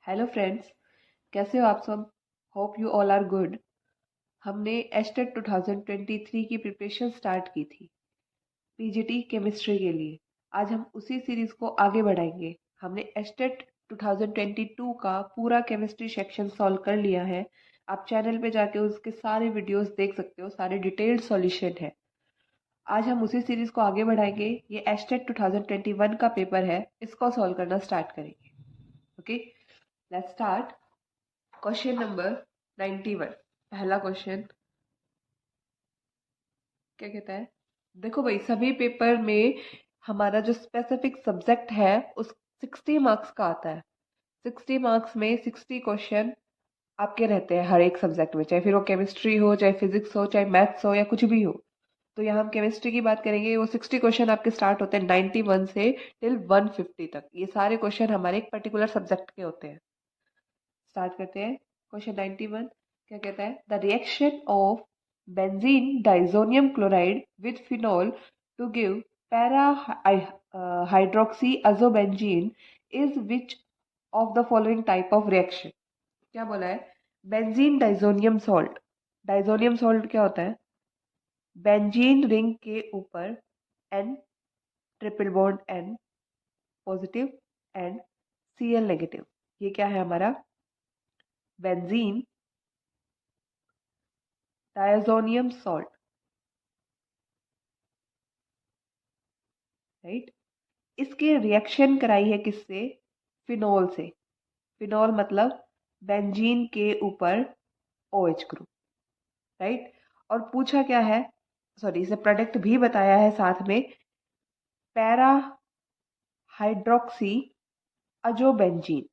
Hello friends, कैसे हो आप सब? Hope you all are good. हमने एचटेट 2023 की प्रिपरेशन स्टार्ट की थी पीजीटी केमिस्ट्री के लिए। आज हम उसी सीरीज को आगे बढ़ाएंगे। हमने एचटेट 2022 का पूरा केमिस्ट्री सेक्शन सॉल्व कर लिया है। आप चैनल पे जाके उसके सारे वीडियोस देख सकते हो, सारे डिटेल्ड सॉल्यूशन है। आज हम उसी सीरीज को आगे बढ़ाएंगे। ये एचटेट 2021 का पेपर है, इसको सॉल्व करना स्टार्ट करेंगे। Okay, let's start. Question number 91। पहला क्वेश्चन क्या कहता है? देखो भाई, सभी पेपर में हमारा जो स्पेसिफिक सब्जेक्ट है उस 60 मार्क्स का आता है। 60 मार्क्स में 60 क्वेश्चन आपके रहते हैं हर एक सब्जेक्ट में, चाहे फिर वो केमिस्ट्री हो, चाहे फिजिक्स हो, चाहे मैथ्स हो, या कुछ भी हो। तो यहाँ हम केमिस्ट्री की बात करेंगे। वो 60 क्वेश्चन आपके स्टार्ट होते हैं 91 से टिल 150 तक। ये सारे क्वेश्चन हमारे एक पर्टिकुलर सब्जेक्ट के होते हैं। स्टार्ट करते हैं। क्वेश्चन 91 क्या कहता है? The reaction of benzene diazonium chloride with phenol to give para hydroxy azobenzene is which of the following type of reaction? क्या बोला है? Benzene diazonium salt. Diazonium salt क्या होता है? बेंजीन रिंग के ऊपर N, triple bond N positive and Cl negative. ये क्या है हमारा? Benzene diazonium salt, right. इसकी रिएक्शन कराई है किससे? फिनॉल से। फिनॉल मतलब बेंजीन के ऊपर OH ग्रुप, राइट। और पूछा क्या है? सॉरी, इसे प्रोडक्ट भी बताया है साथ में। पैरा हाइड्रोक्सी अजोबेंजीन,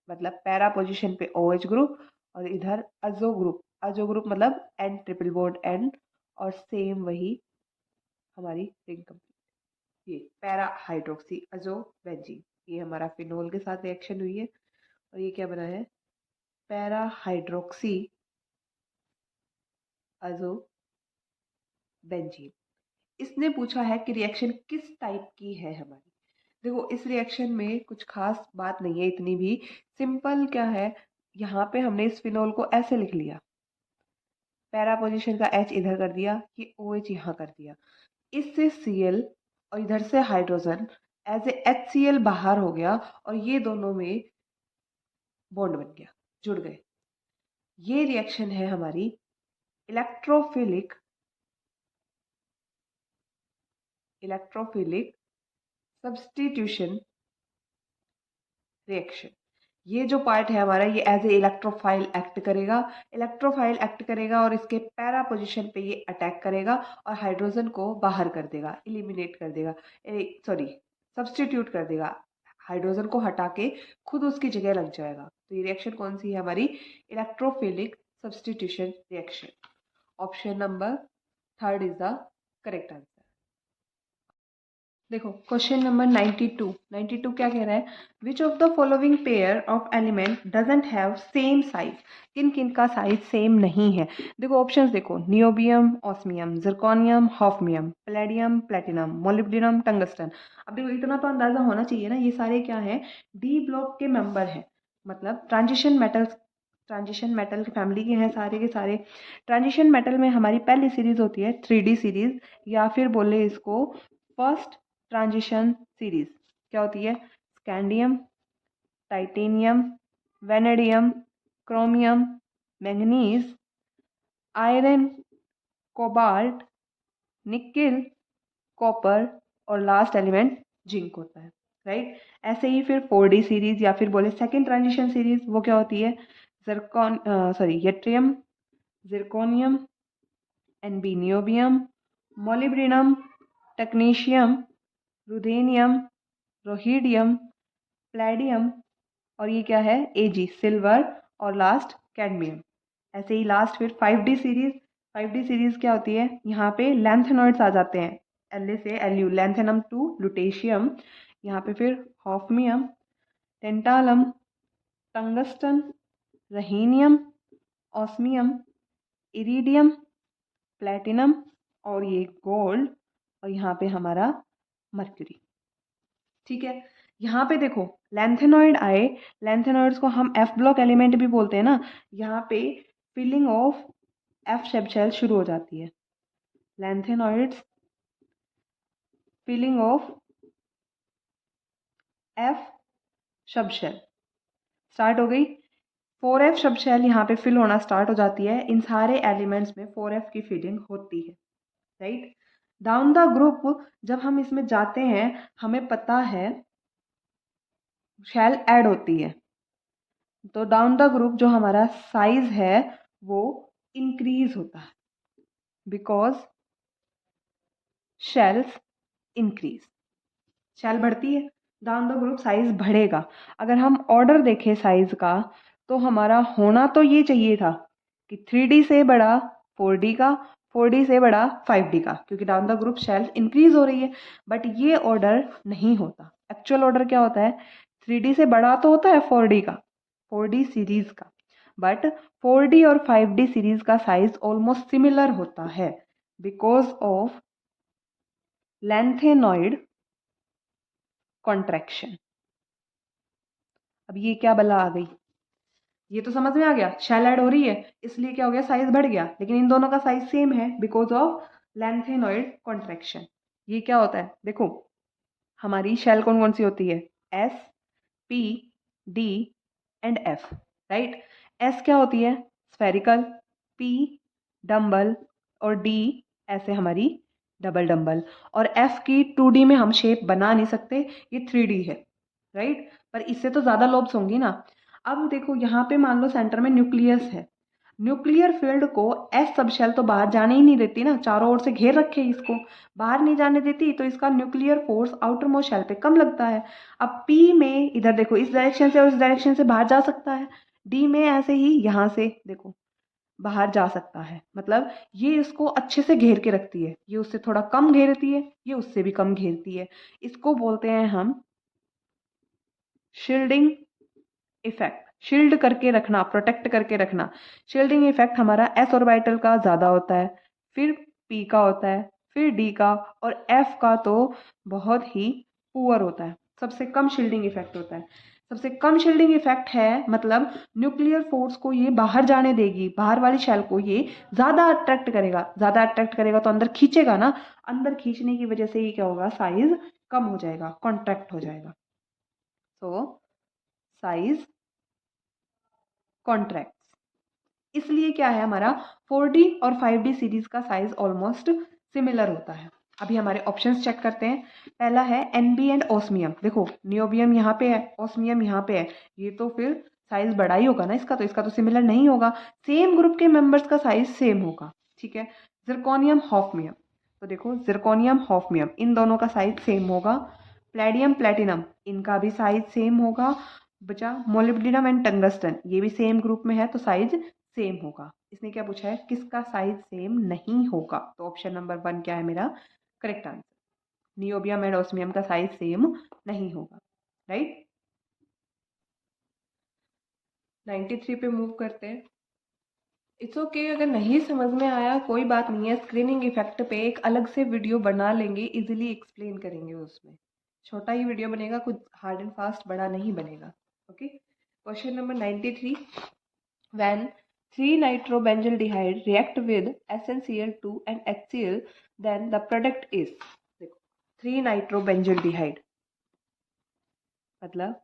मतलब पैरा पोजीशन पे OH ग्रुप और इधर अजो ग्रुप। अजो ग्रुप मतलब N ट्रिपल बॉन्ड N, और सेम वही हमारी रिंग कंप्लीट। ये पैरा हाइड्रोक्सी अजोबेंजीन, ये हमारा फिनोल के साथ रिएक्शन हुई है। और ये क्या बना है? Para hydroxy azobenzene. इसने पूछा है कि रिएक्शन किस टाइप की है हमारी। देखो, इस रिएक्शन में कुछ खास बात नहीं है इतनी भी। सिंपल क्या है, यहाँ पे हमने इस फिनोल को ऐसे लिख लिया, पैरा पोजीशन का H इधर कर दिया, ये OH यहाँ कर दिया। इससे Cl और इधर से हाइड्रोजन एज ए HCl बाहर हो गया, और ये दोनों में बॉन्ड बन गया, जुड़ गए। ये रिएक्शन है हमारी इलेक्ट्रोफिलिक इलेक्ट्रोफिलिक सब्स्टिट्यूशन रिएक्शन। ये जो पार्ट है हमारा, ये एज ए इलेक्ट्रोफाइल एक्ट करेगा। इलेक्ट्रोफाइल एक्ट करेगा और इसके पैरा पोजीशन पे ये अटैक करेगा और हाइड्रोजन को बाहर कर देगा, इलिमिनेट कर देगा, सॉरी सब्स्टिट्यूट कर देगा। हाइड्रोजन को हटा के खुद उसकी जगह लग जाएगा। तो ये रिएक्शन कौन सी है हमारी? Electrophilic substitution reaction. Option number third is the correct answer. देखो, क्वेश्चन नंबर 92। 92 क्या कह रहा है? विच of the following pair of element doesn't have same size? किन किन का साइज सेम नहीं है? देखो ऑप्शंस देखो, niobium, osmium, zirconium, hafnium, palladium, platinum, molybdenum, tungsten. अब देखो, इतना तो अंदाजा होना चाहिए ना, ये सारे क्या है? डी ब्लॉक के मेंबर हैं, मतलब ट्रांजिशन मेटल की फैमिली के हैं सारे के सारे। ट्रांजिशन मेटल में हमारी पहली सीरीज होती है 3D सीरीज, या फिर बोले इसको फर्स्ट ट्रांजिशन सीरीज। क्या होती है? Scandium, titanium, vanadium, chromium, manganese, iron, cobalt, nickel, copper, और लास्ट एलिमेंट जिंक होता है, राइट। ऐसे ही फिर 4D सीरीज, या फिर बोले सेकेंड ट्रांजिशन सीरीज, वो क्या होती है? Yttrium, zirconium, Nb niobium, molybdenum, technetium, ruthenium, rhodium, palladium, और ये क्या है? Ag सिल्वर, और लास्ट कैडमियम। ऐसे ही लास्ट फिर 5D सीरीज। 5D सीरीज क्या होती है? यहाँ पे लैंथेनॉइड्स आ जाते हैं, L से Lu, लैंथेनम टू लुटेशियम। यहाँ पे फिर हॉफमियम, टेंटालम, टंगस्टन, रहीनियम, ऑस्मियम, इरिडियम, प्लेटिनम, और ये गोल्ड, और यहाँ पे हमारा मर्क्यूरी। ठीक है, यहाँ पे देखो लैंथेनॉइड आए, लैंथेनॉइड्स को हम एफ ब्लॉक एलिमेंट भी बोलते हैं ना, यहाँ पे filling of F sub shell शुरू हो जाती है। Lanthanoids filling of F sub shell start हो गई। 4f सब शेल यहाँ पे फिल होना स्टार्ट हो जाती है। इन सारे एलिमेंट्स में 4f की फिलिंग होती है, राइट। डाउन द ग्रुप जब हम इसमें जाते हैं हमें पता है शेल ऐड होती है, तो डाउन द ग्रुप जो हमारा साइज है वो इंक्रीज होता है, बिकॉज शेल्स इंक्रीज, शेल बढ़ती है, डाउन द ग्रुप साइज बढ़ेगा। अगर हम ऑर्डर देखें साइज का तो हमारा होना तो ये चाहिए था कि 3D से बड़ा 4D का, 4D से बड़ा 5D का, क्योंकि down the group shell increase हो रही है। बट ये ऑर्डर नहीं होता। एक्चुअल ऑर्डर क्या होता है? 3D से बड़ा तो होता है 4D का, 4D सीरीज का, बट 4D और 5D सीरीज का साइज ऑलमोस्ट सिमिलर होता है बिकॉज ऑफ लैंथेनॉइड कॉन्ट्रैक्शन। अब ये क्या बला आ गई? ये तो समझ में आ गया, शेल ऐड हो रही है इसलिए क्या हो गया, साइज बढ़ गया, लेकिन इन दोनों का साइज सेम है बिकॉज ऑफ लैंथेनॉइड कॉन्ट्रैक्शन। ये क्या होता है देखो, हमारी शेल कौन कौन सी होती है? S, P, D and F, right. S क्या होती है? स्फेरिकल, पी डम्बल और डी ऐसे हमारी डबल डम्बल, और एफ की 2D में हम शेप बना नहीं सकते, ये 3D है, राइट। पर इससे तो ज़्यादा लोब्स होंगी ना। अब देखो यहाँ पे मान लो सेंटर में न्यूक्लियस है, न्यूक्लियर फील्ड को एस सब शेल तो बाहर जाने ही नहीं देती ना, चारों ओर से घेर रखे इसको, बाहर नहीं जाने देती, तो इसका nuclear force outermost shell पे कम लगता है। अब पी में इधर देखो इस डायरेक्शन से और इस डायरेक्शन से बाहर जा सकता है, डी में ऐसे ही यहाँ से देखो बाहर जा सकता है, मतलब ये इसको अच्छे से घेर के रखती है, ये उससे थोड़ा कम घेरती है, ये उससे भी कम घेरती है। इसको बोलते हैं हम शील्डिंग इफेक्ट। शील्ड करके रखना, प्रोटेक्ट करके रखना। शील्डिंग इफेक्ट हमारा एस ऑर्बिटल का ज़्यादा होता है, फिर पी का होता है, फिर डी का, और एफ का तो बहुत ही पुअर होता है, सबसे कम शील्डिंग इफेक्ट होता है। सबसे कम शील्डिंग इफेक्ट है मतलब न्यूक्लियर फोर्स को ये बाहर जाने देगी, बाहर वाली शेल को ये ज़्यादा अट्रैक्ट करेगा, ज़्यादा अट्रैक्ट करेगा तो अंदर खींचेगा ना, अंदर खींचने की वजह से ये क्या होगा, साइज कम हो जाएगा, कॉन्ट्रैक्ट हो जाएगा। सो साइज कॉन्ट्रैक्ट, इसलिए क्या है हमारा 4D और 5D सीरीज का साइज ऑलमोस्ट सिमिलर होता है। अभी हमारे ऑप्शंस चेक करते हैं। पहला है एनबी एंड ओस्मियम। देखो नियोबियम यहाँ पे है, ओस्मियम यहाँ पे है, ये तो फिर साइज बड़ा ही होगा ना इसका, तो इसका तो सिमिलर नहीं होगा। सेम ग्रुप के मेंबर्स का साइज सेम होगा, ठीक है। जिरकोनियम हॉफमियम, तो देखो जिरकोनियम हॉफमियम इन दोनों का साइज सेम होगा। प्लेडियम प्लेटिनम इनका भी साइज सेम होगा। बचा मोलिब्डेनम एंड टंगस्टन, ये भी सेम ग्रुप में है तो साइज सेम होगा। इसने क्या पूछा है, किसका साइज सेम नहीं होगा, तो ऑप्शन नंबर 1 क्या है मेरा correct answer. Niobium and osmium का साइज सेम नहीं होगा, राइट। 93 पे मूव करते हैं। इट्स ओके अगर नहीं समझ में आया कोई बात नहीं है, स्क्रीनिंग इफेक्ट पे एक अलग से वीडियो बना लेंगे, इजीली एक्सप्लेन करेंगे, उसमें छोटा ही वीडियो बनेगा, कुछ हार्ड एंड फास्ट बड़ा नहीं बनेगा। Okay, question number 93, when 3-nitrobenzaldehyde react with SnCl2 and HCl, then the product is, देखो 3-nitrobenzaldehyde मतलब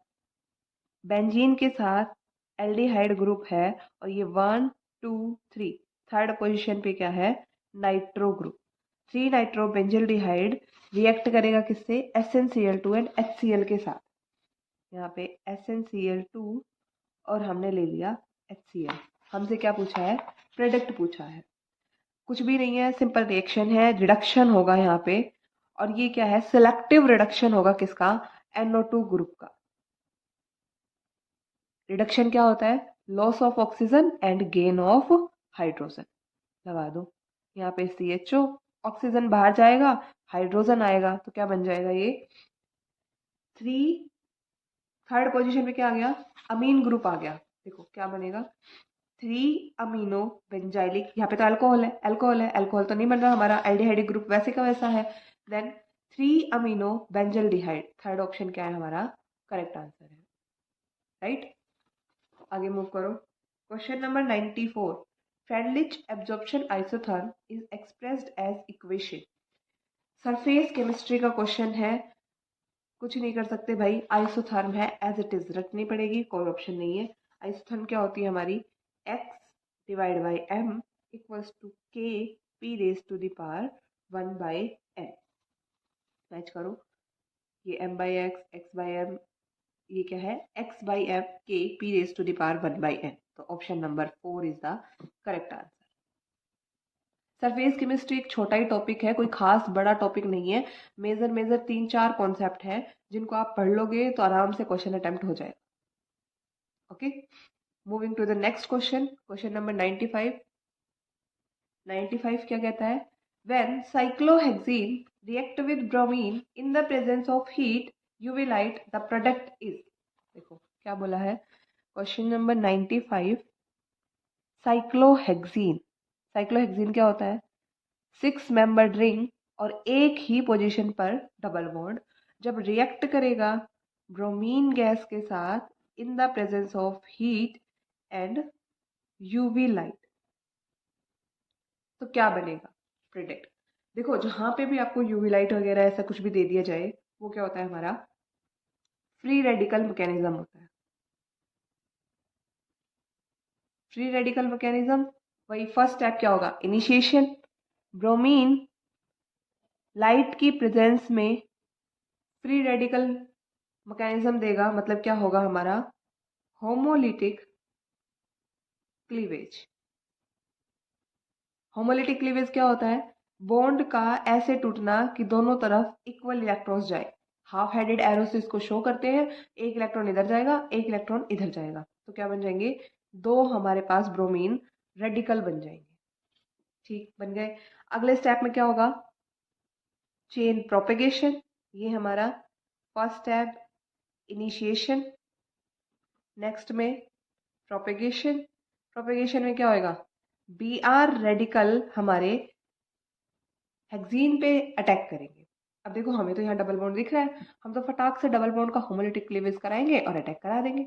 बेंजीन के साथ एल्डिहाइड ग्रुप है, और ये 1 2 3 थर्ड पोजीशन पे क्या है, नाइट्रो ग्रुप। 3-nitrobenzaldehyde रिएक्ट करेगा किससे, SnCl2 एंड HCl के साथ। यहाँ पे SnCl2 और हमने ले लिया HCl। हमसे क्या पूछा है, प्रोडक्ट पूछा है, कुछ भी नहीं है, सिंपल रिएक्शन है, रिडक्शन होगा यहाँ पे। और ये क्या है, सिलेक्टिव रिडक्शन होगा किसका, NO2 ग्रुप का। रिडक्शन क्या होता है, loss of oxygen and gain of hydrogen. लगा दो यहाँ पे CHO, ऑक्सीजन बाहर जाएगा, हाइड्रोजन आएगा, तो क्या बन जाएगा ये 3, थर्ड पोजीशन पे क्या आ गया, अमीन ग्रुप आ गया। देखो क्या बनेगा, 3 अमीनो बेंजाइलिक, यहाँ पे तो अल्कोहल है, अल्कोहल है, अल्कोहल तो नहीं बन रहा हमारा, एल्डिहाइड ग्रुप वैसे का वैसा है। Then 3 amino benzaldehyde, third option क्या है हमारा करेक्ट आंसर है, राइट। आगे मूव करो। Question number 94, Freundlich adsorption isotherm is expressed as equation. Surface chemistry का क्वेश्चन है, कुछ नहीं कर सकते भाई, आइसोथर्म है, एज इट इज रखनी पड़ेगी, कोई ऑप्शन नहीं है। आइसोथर्म क्या होती है हमारी, x divide by m equals to k p raise to the power 1 by n। Match करो, ये m by x by m, ये क्या है x by m k p raise to the power 1 by n। तो option number 4 is the correct answer. Surface chemistry एक छोटा ही topic है, कोई खास बड़ा टॉपिक नहीं है। मेजर मेजर 3-4 कॉन्सेप्ट हैं जिनको आप पढ़ लोगे तो आराम से क्वेश्चन अटेम्प्ट हो जाएगा। Okay, moving to the next question, question number 95। 95 क्या कहता है, when cyclohexene react with bromine in the presence of heat UV light the product is. देखो क्या बोला है, क्वेश्चन नंबर 95, साइक्लोहेक्सीन। साइक्लोहेक्सीन क्या होता है, 6 मेंबर्ड रिंग और एक ही पोजीशन पर डबल बॉन्ड जब रिएक्ट करेगा ब्रोमीन गैस के साथ इन the presence of heat and UV light, तो क्या बनेगा, प्रिडिक्ट। देखो जहां पे भी आपको यूवी लाइट वगैरह ऐसा कुछ भी दे दिया जाए, वो क्या होता है हमारा फ्री रेडिकल मैकेनिज्म होता है। फ्री रेडिकल मैकेनिज्म, वही फर्स्ट स्टेप क्या होगा, इनिशिएशन। ब्रोमीन लाइट की प्रेजेंस में फ्री रेडिकल मैकेनिज्म देगा, मतलब क्या होगा हमारा होमोलिटिक क्लीवेज। होमोलिटिक क्लीवेज क्या होता है, बॉन्ड का ऐसे टूटना कि दोनों तरफ इक्वल इलेक्ट्रॉन्स जाए। हाफ हेडेड एरो से इसको शो करते हैं, एक इलेक्ट्रॉन इधर जाएगा, एक इलेक्ट्रॉन इधर जाएगा, तो क्या बन जाएंगे, दो हमारे पास ब्रोमीन रेडिकल बन जाएंगे। ठीक, बन गए। अगले स्टेप में क्या होगा, चेन प्रोपेगेशन। ये हमारा फर्स्ट स्टेप इनिशिएशन, नेक्स्ट में प्रोपेगेशन। प्रोपेगेशन में क्या होएगा, बी आर रेडिकल हमारे हेक्सीन पे अटैक करेंगे। अब देखो हमें तो यहाँ डबल बॉन्ड दिख रहा है, हम तो फटाक से डबल बॉन्ड का होमोलिटिक क्लीवेज कराएंगे और अटैक करा देंगे,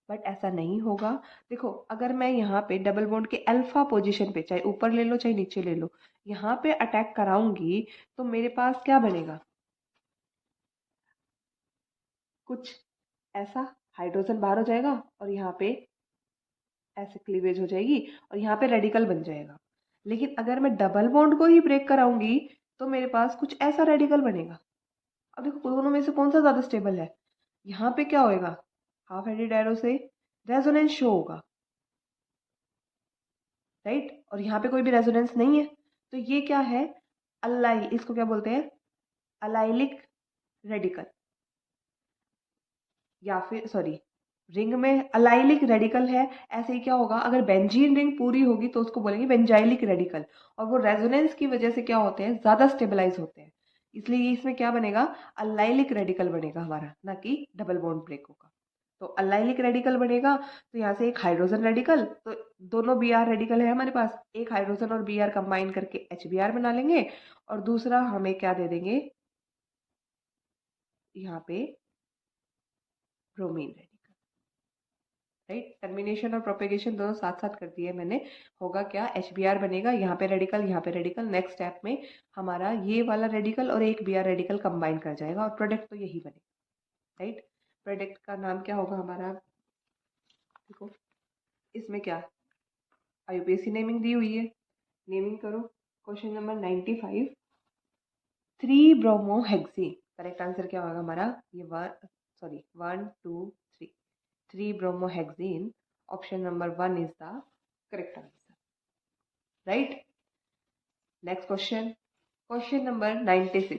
बट ऐसा नहीं होगा। देखो अगर मैं यहाँ पे डबल बॉन्ड के अल्फा पोजीशन पे, चाहे ऊपर ले लो चाहे नीचे ले लो, यहाँ पे अटैक कराऊंगी तो मेरे पास क्या बनेगा, कुछ ऐसा, हाइड्रोजन बाहर हो जाएगा और यहाँ पे ऐसे क्लीवेज हो जाएगी और यहाँ पे रेडिकल बन जाएगा। लेकिन अगर मैं डबल बॉन्ड को ही ब्रेक कराऊंगी तो मेरे पास कुछ ऐसा रेडिकल बनेगा। अब देखो दोनों में से कौन सा ज्यादा स्टेबल है, यहाँ पे क्या होएगा, हाफ हेडेड एरो से रेजोनेंस शो होगा, राइट, और यहाँ पे कोई भी रेजोनेंस नहीं है, तो ये क्या है, अलाइल, इसको क्या बोलते हैं, अलाइलिक रेडिकल, या फिर सॉरी, रिंग में अलाइलिक रेडिकल है। ऐसे ही क्या होगा, अगर बेंजीन रिंग पूरी होगी तो उसको बोलेंगे बेंजाइलिक रेडिकल, और वो रेजोनेंस की वजह से क्या होते हैं, ज्यादा स्टेबलाइज होते हैं, इसलिए इसमें क्या बनेगा, अलाइलिक रेडिकल बनेगा हमारा, ना कि डबल बॉन्ड ब्रेक होगा। तो अलाइलिक रेडिकल बनेगा, तो यहाँ से एक हाइड्रोजन रेडिकल, तो दोनों बी आर रेडिकल है हमारे पास, एक हाइड्रोजन और बी आर कंबाइन करके एच बी आर बना लेंगे, और दूसरा हमें क्या दे देंगे, यहाँ पे ब्रोमीन रेडिकल, राइट। टर्मिनेशन और प्रोपेगेशन दोनों साथ साथ कर दिए मैंने, होगा क्या, एच बी आर बनेगा, यहाँ पे रेडिकल यहाँ पे रेडिकल, नेक्स्ट स्टेप में हमारा ये वाला रेडिकल और एक बी आर रेडिकल कंबाइन कर जाएगा और प्रोडक्ट तो यही बनेगा, राइट। प्रोडक्ट का नाम क्या होगा हमारा, देखो इसमें क्या आईयूपीएसी नेमिंग दी हुई है, नेमिंग करो। Question number 95, 3 bromohexene, correct answer क्या होगा हमारा, ये 1 2 3, 3 ब्रोमोहेक्सीन, option number 1 is the correct answer, right. Next question, question number 96,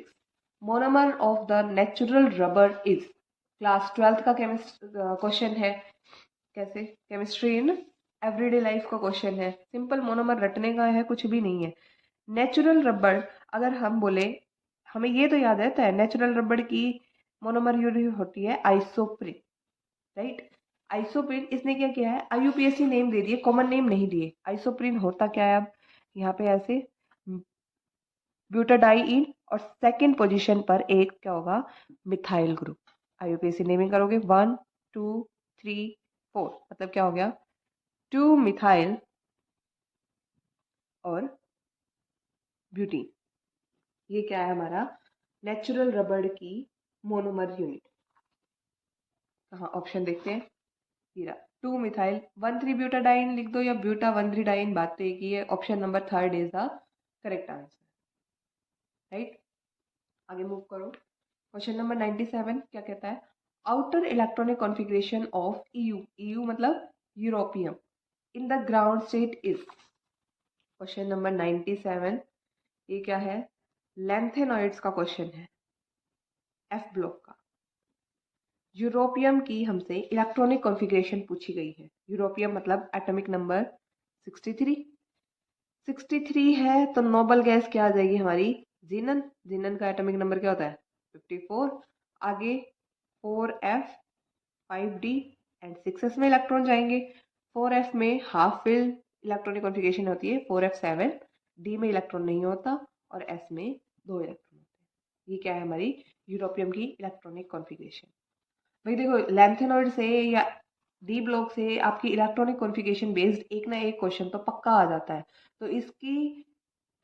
monomer of the natural rubber is. Class 12th का क्वेश्चन है, कैसे, केमिस्ट्री इन एवरीडे लाइफ का क्वेश्चन है, सिंपल मोनोमर रटने का है, कुछ भी नहीं है। नेचुरल रबर, अगर हम बोले, हमें ये तो याद रहता है नेचुरल रबर की मोनोमर यूनिट होती है आइसोप्रिन, राइट। आइसोप्रिन, इसने क्या किया है, आईयूपीएसी नेम दे दिए, कॉमन नेम नहीं दिए। आइसोप्रिन होता क्या है, अब यहाँ पे ऐसे ब्यूटाडाइइन और सेकंड पोजीशन पर एक क्या होगा, मिथाइल ग्रुप, IUPAC नेमिंग करोगे 1 2 3 4, मतलब क्या हो गया 2 मिथाइल और ब्यूटीन। ये क्या है हमारा नेचुरल रबड़ की मोनोमर यूनिट। हाँ ऑप्शन देखते हैं, हीरा 2 मिथाइल 1,3 ब्यूटाडाइन लिख दो या ब्यूटा 1,3 डाइन, बात तो एक ही है। Option number third is the correct answer, right. आगे मूव करो। क्वेश्चन नंबर 97 क्या कहता है, outer electronic configuration of EU मतलब europium in the ground state is. Question number 97 ये क्या है, लैंथेनॉइड्स का क्वेश्चन है, F ब्लॉक का। यूरोपियम की हमसे इलेक्ट्रॉनिक कॉन्फ़िगरेशन पूछी गई है। यूरोपियम मतलब एटॉमिक नंबर 63। 63 है तो नोबल गैस क्या आ जाएगी हमारी, जीनन। जीनन का एटॉमिक नंबर क्या होता है 54। आगे 4f 5d एंड 6s में इलेक्ट्रॉन जाएंगे। 4f में हाफ फिल इलेक्ट्रॉनिक कॉन्फ़िगरेशन होती है, 4f7। d में इलेक्ट्रॉन नहीं होता और s में 2 इलेक्ट्रॉन होते हैं। ये क्या है हमारी यूरोपियम की इलेक्ट्रॉनिक कॉन्फ़िगरेशन। भाई देखो लैंथेनॉइड से या डी ब्लॉक से आपकी इलेक्ट्रॉनिक कॉन्फ़िगरेशन बेस्ड एक ना एक क्वेश्चन तो पक्का आ जाता है। तो इसकी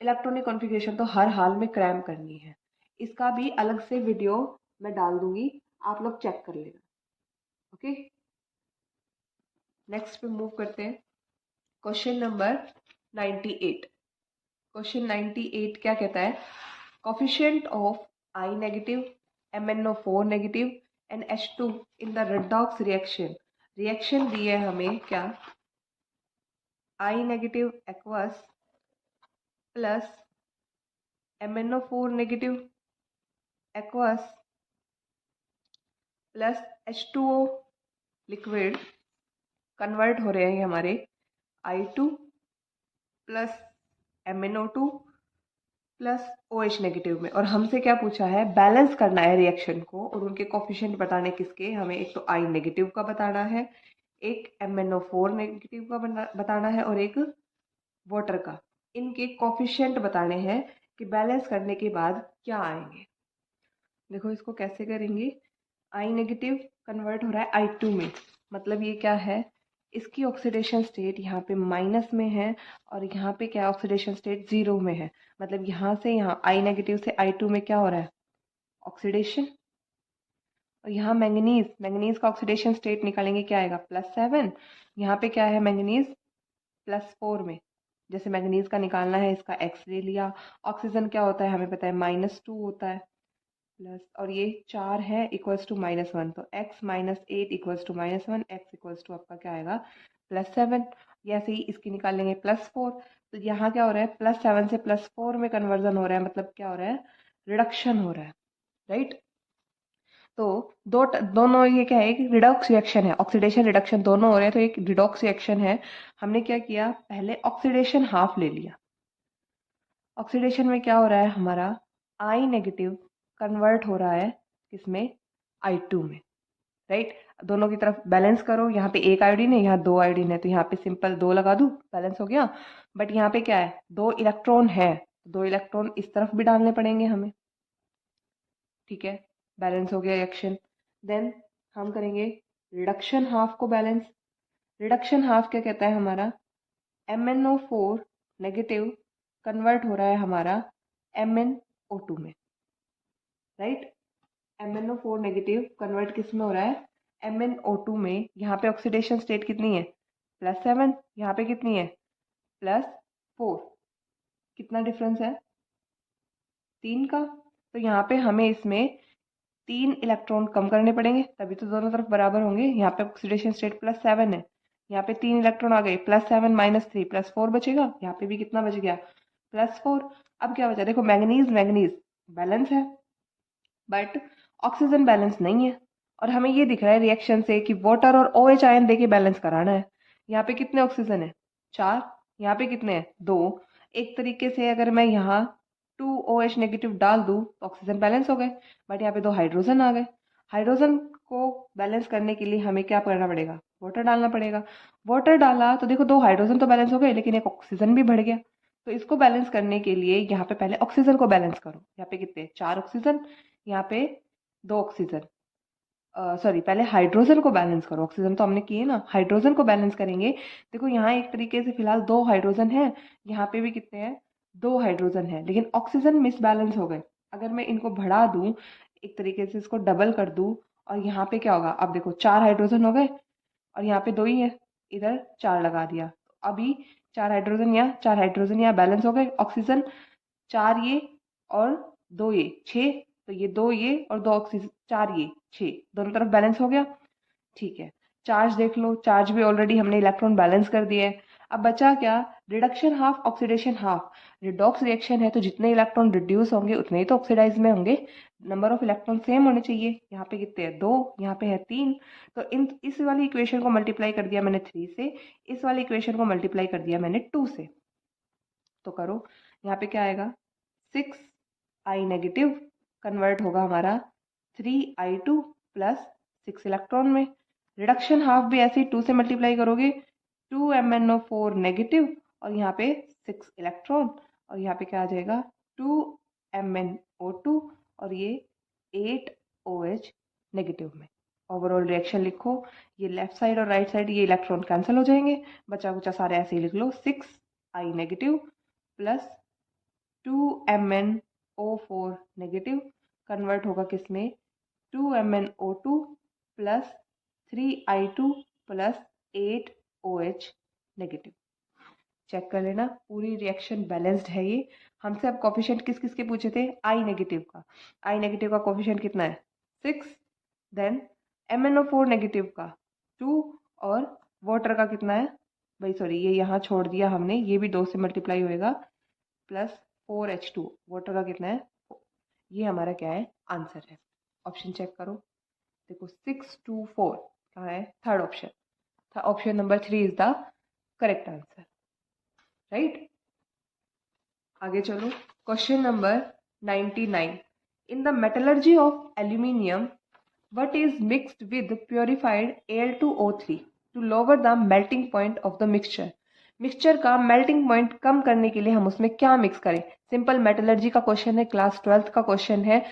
इलेक्ट्रॉनिक कॉन्फ़िगरेशन तो हर हाल में क्रैम करनी है। इसका भी अलग से वीडियो मैं डाल दूंगी, आप लोग चेक कर लेना। ओके, नेक्स्ट पे मूव करते हैं। Question number 98। क्वेश्चन 98 क्या कहता है, coefficient of I negative MnO4 negative and H2 in the redox reaction. Reaction दी है हमें क्या, I negative aqueous plus MnO4 negative aqueous plus H2O liquid convert हो रहे हैं हमारे I2 plus MnO2 plus OH negative में। और हमसे क्या पूछा है, बैलेंस करना है रिएक्शन को और उनके कोफिशिएंट बताने किसके, हमें एक तो I नेगेटिव का बताना है, एक MnO4 नेगेटिव का बताना है और एक वाटर का। इनके कोफिशिएंट बताने हैं कि बैलेंस करने के बाद क्या आएंगे। देखो इसको कैसे करेंगे, I नेगेटिव कन्वर्ट हो रहा है I2 में, मतलब ये क्या है, इसकी ऑक्सीडेशन स्टेट यहाँ पे माइनस में है और यहाँ पे क्या ऑक्सीडेशन स्टेट 0 में है। मतलब यहाँ से यहाँ I नेगेटिव से I2 में क्या हो रहा है, ऑक्सीडेशन। और यहाँ मैंगनीज, मैंगनीज का ऑक्सीडेशन स्टेट निकालेंगे क्या आएगा +7। यहाँ पे क्या है मैंगनीज +4 में। जैसे मैंगनीज का निकालना है, इसका एक्स ले लिया। ऑक्सीजन क्या होता है हमें पता है -2 होता है, प्लस और ये 4 है इक्वल्स टू -1, तो x -8 equals to -1, x equals to आपका क्या आएगा +7। ऐसे ही इसकी निकालेंगे +4। तो यहाँ क्या हो रहा है +7 से +4 में कन्वर्जन हो रहा है, मतलब क्या हो रहा है रिडक्शन हो रहा है, राइट। तो दोनों ये क्या है, एक रिडॉक्स रिएक्शन है, ऑक्सीडेशन रिडक्शन दोनों हो रहे हैं, तो एक रिडॉक्स रिएक्शन है। हमने क्या किया, पहले ऑक्सीडेशन हाफ ले लिया। ऑक्सीडेशन में क्या हो रहा है हमारा I नेगेटिव कन्वर्ट हो रहा है किसमें, I2 में, राइट। दोनों की तरफ बैलेंस करो, यहाँ पे एक आयोडीन है, यहाँ 2 आयोडीन है, तो यहाँ पे सिंपल 2 लगा दूँ, बैलेंस हो गया। बट यहाँ पे क्या है 2 इलेक्ट्रॉन है, 2 इलेक्ट्रॉन इस तरफ भी डालने पड़ेंगे हमें, ठीक है। बैलेंस हो गया रिएक्शन। देन हम करेंगे रिडक्शन हाफ को बैलेंस। रिडक्शन हाफ क्या कहता है हमारा, MnO4 नेगेटिव कन्वर्ट हो रहा है हमारा MnO2 में, राइट। MnO4 नेगेटिव कन्वर्ट किस में हो रहा है MnO2 में। यहाँ पे ऑक्सीडेशन स्टेट कितनी है +7, यहाँ पे कितनी है +4, कितना डिफरेंस है 3 का। तो यहाँ पे हमें इसमें 3 इलेक्ट्रॉन कम करने पड़ेंगे, तभी तो दोनों तरफ बराबर होंगे। यहाँ पे ऑक्सीडेशन स्टेट +7 है, यहाँ पे 3 इलेक्ट्रॉन आ गए, +7 -3 +4 बचेगा। यहाँ पे भी कितना बच गया +4। अब क्या बचा, देखो मैंगनीज मैंगनीज बैलेंस है बट ऑक्सीजन बैलेंस नहीं है। और हमें ये दिख रहा है रिएक्शन से कि वाटर और OH आयन देके बैलेंस कराना है। यहाँ पे कितने ऑक्सीजन है 4, यहाँ पे कितने हैं 2। एक तरीके से अगर मैं यहाँ 2OH नेगेटिव डाल दूँ तो ऑक्सीजन बैलेंस हो गए, बट यहाँ पे 2 हाइड्रोजन आ गए। हाइड्रोजन को बैलेंस करने के लिए हमें क्या करना पड़ेगा, वाटर डालना पड़ेगा। वाटर डाला तो देखो 2 हाइड्रोजन तो बैलेंस हो गए, लेकिन एक ऑक्सीजन भी बढ़ गया। तो इसको बैलेंस करने के लिए यहाँ पे पहले ऑक्सीजन को बैलेंस करो। यहाँ पे कितने 4 ऑक्सीजन, यहाँ पे 2 ऑक्सीजन, सॉरी, पहले हाइड्रोजन को बैलेंस करो। ऑक्सीजन तो हमने किए ना, हाइड्रोजन को बैलेंस करेंगे। देखो यहाँ एक तरीके से फिलहाल 2 हाइड्रोजन है, यहाँ पे भी कितने हैं, 2 हाइड्रोजन है, लेकिन ऑक्सीजन मिसबैलेंस हो गए। अगर मैं इनको बढ़ा दूं, एक तरीके से इसको डबल कर दूं, और यहाँ पे क्या होगा, अब देखो 4 हाइड्रोजन हो गए और यहाँ पे 2 ही है, इधर 4 लगा दिया, तो अभी 4 हाइड्रोजन यहाँ बैलेंस हो गए। ऑक्सीजन 4 ये और 2 ये 6, तो ये 2 ये और 2 ऑक्सीजन, 4 ये 6, दोनों तरफ बैलेंस हो गया। ठीक है, चार्ज देख लो, चार्ज भी ऑलरेडी हमने इलेक्ट्रॉन बैलेंस कर दिया है। अब बचा क्या, reduction half oxidation half. Redox reaction है तो जितने इलेक्ट्रॉन रिड्यूस होंगे उतने ही तो ऑक्सीडाइज में होंगे, नंबर ऑफ इलेक्ट्रॉन सेम होने चाहिए। यहाँ पे कितने हैं, 2, यहाँ पे है 3, तो इस वाली इक्वेशन को मल्टीप्लाई कर दिया मैंने 3 से, इस वाली इक्वेशन को मल्टीप्लाई कर दिया मैंने 2 से। तो करो, यहाँ पे क्या आएगा, 6I नेगेटिव कन्वर्ट होगा हमारा 3I2 प्लस 6 इलेक्ट्रॉन में। रिडक्शन हाफ भी ऐसे ही 2 से मल्टीप्लाई करोगे, 2MnO4 नेगेटिव और यहाँ पे 6 इलेक्ट्रॉन, और यहाँ पे क्या आ जाएगा, 2MnO2 और ये 8OH नेगेटिव में। ओवरऑल रिएक्शन लिखो, ये लेफ्ट साइड और राइट साइड ये इलेक्ट्रॉन कैंसिल हो जाएंगे, बचा कुचा सारे ऐसे ही लिख लो, 6I negative plus 2MnO4 negative convert होगा किसमें, 2MnO2 plus 3I2 plus 8OH negative. Check कर लेना, पूरी रिएक्शन बैलेंस्ड है ये। हमसे अब कोफिशिएंट किस किस के पूछे थे, आई नेगेटिव का। आई नेगेटिव का कोफिशिएंट कितना है, 6, देन MnO4 नेगेटिव का 2, और वाटर का कितना है, भाई सॉरी ये यहाँ छोड़ दिया हमने, ये भी 2 से मल्टीप्लाई होएगा, प्लस 4H2, वाटर का कितना है, 4। ये हमारा क्या है, आंसर है। ऑप्शन चेक करो, देखो 6, 2, 4 कहाँ है, third option, option number 3 is the correct answer, right. आगे चलो, question number 99। In the metallurgy of aluminium what is mixed with purified Al2O3 to lower the melting point of the mixture। Mixture का melting point कम करने के लिए हम उसमें क्या mix करें। सिंपल मेटलर्जी का क्वेश्चन है, क्लास 12th का क्वेश्चन है,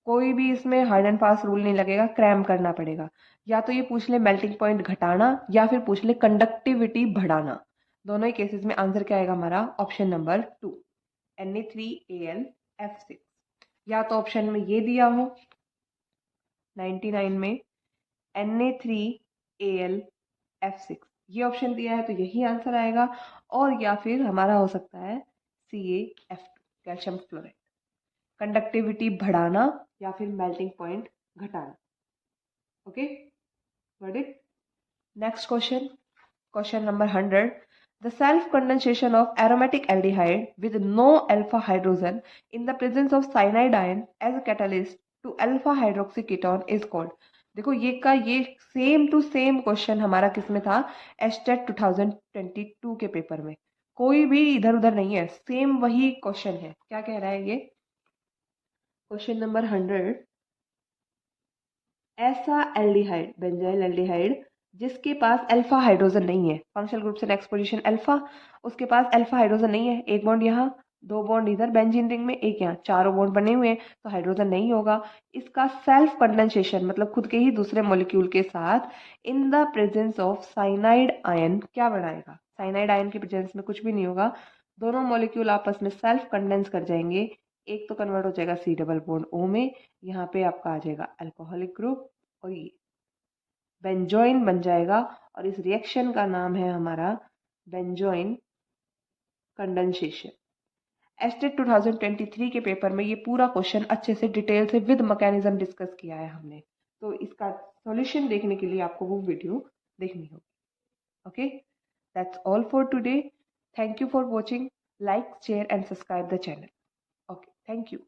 कोई भी इसमें हार्ड एंड फास्ट रूल नहीं लगेगा, क्रैम करना पड़ेगा। या तो ये पूछ ले मेल्टिंग पॉइंट घटाना, या फिर पूछ ले कंडक्टिविटी बढ़ाना। दोनों ही केसेस में आंसर क्या आएगा हमारा, ऑप्शन नंबर 2 Na3Al F6। या तो ऑप्शन में ये दिया हो 99 में Na3Al F6 ये ऑप्शन दिया है तो यही आंसर आएगा, और या फिर हमारा हो सकता है CaF2 कैल्शियम फ्लोराइड, कंडक्टिविटी बढ़ाना या फिर मेल्टिंग पॉइंट घटाना। Okay, got it. Next question, question number 100। The self-condensation of aromatic aldehyde with no alpha hydrogen in the presence of cyanide ion as a catalyst to alpha hydroxy ketone is called। देखो ये same to same question हमारा किस में था, estate 2022 के paper में, कोई भी इधर उधर नहीं है, सेम वही क्वेश्चन है। क्या कह रहा है ये क्वेश्चन नंबर 100, ऐसा एल्डिहाइड, बेंजाइल एल्डिहाइड जिसके पास अल्फा हाइड्रोजन नहीं है, फंक्शनल ग्रुप से नेक्स्ट पोजीशन अल्फा, उसके पास अल्फा हाइड्रोजन नहीं है, एक बॉन्ड यहाँ, 2 बॉन्ड इधर बेंजीन रिंग में, एक यहाँ, 4 बॉन्ड बने हुए हैं, तो हाइड्रोजन नहीं होगा। इसका सेल्फ कंडेंसेशन मतलब खुद के ही दूसरे मॉलिक्यूल के साथ इन the presence of cyanide ion क्या बनाएगा, साइनाइड आयन के प्रेजेंस में कुछ भी नहीं होगा, दोनों मॉलिक्यूल आपस में सेल्फ कंडेंस कर जाएंगे, एक तो कन्वर्ट हो जाएगा C डबल बॉन्ड O में, यहाँ पे आपका आ जाएगा अल्कोहलिक ग्रुप, और ये बेंजोइन बन जाएगा, और इस रिएक्शन का नाम है हमारा बेंजोइन कंडेंसेशन। एस्टेट 2023 के पेपर में ये पूरा क्वेश्चन अच्छे से डिटेल से विद मैकेनिज्म डिस्कस किया है हमने, तो इसका सॉल्यूशन देखने के लिए आपको वो वीडियो देखनी होगी। Okay, that's all for today, thank you for watching, like share and subscribe the channel. Okay, thank you.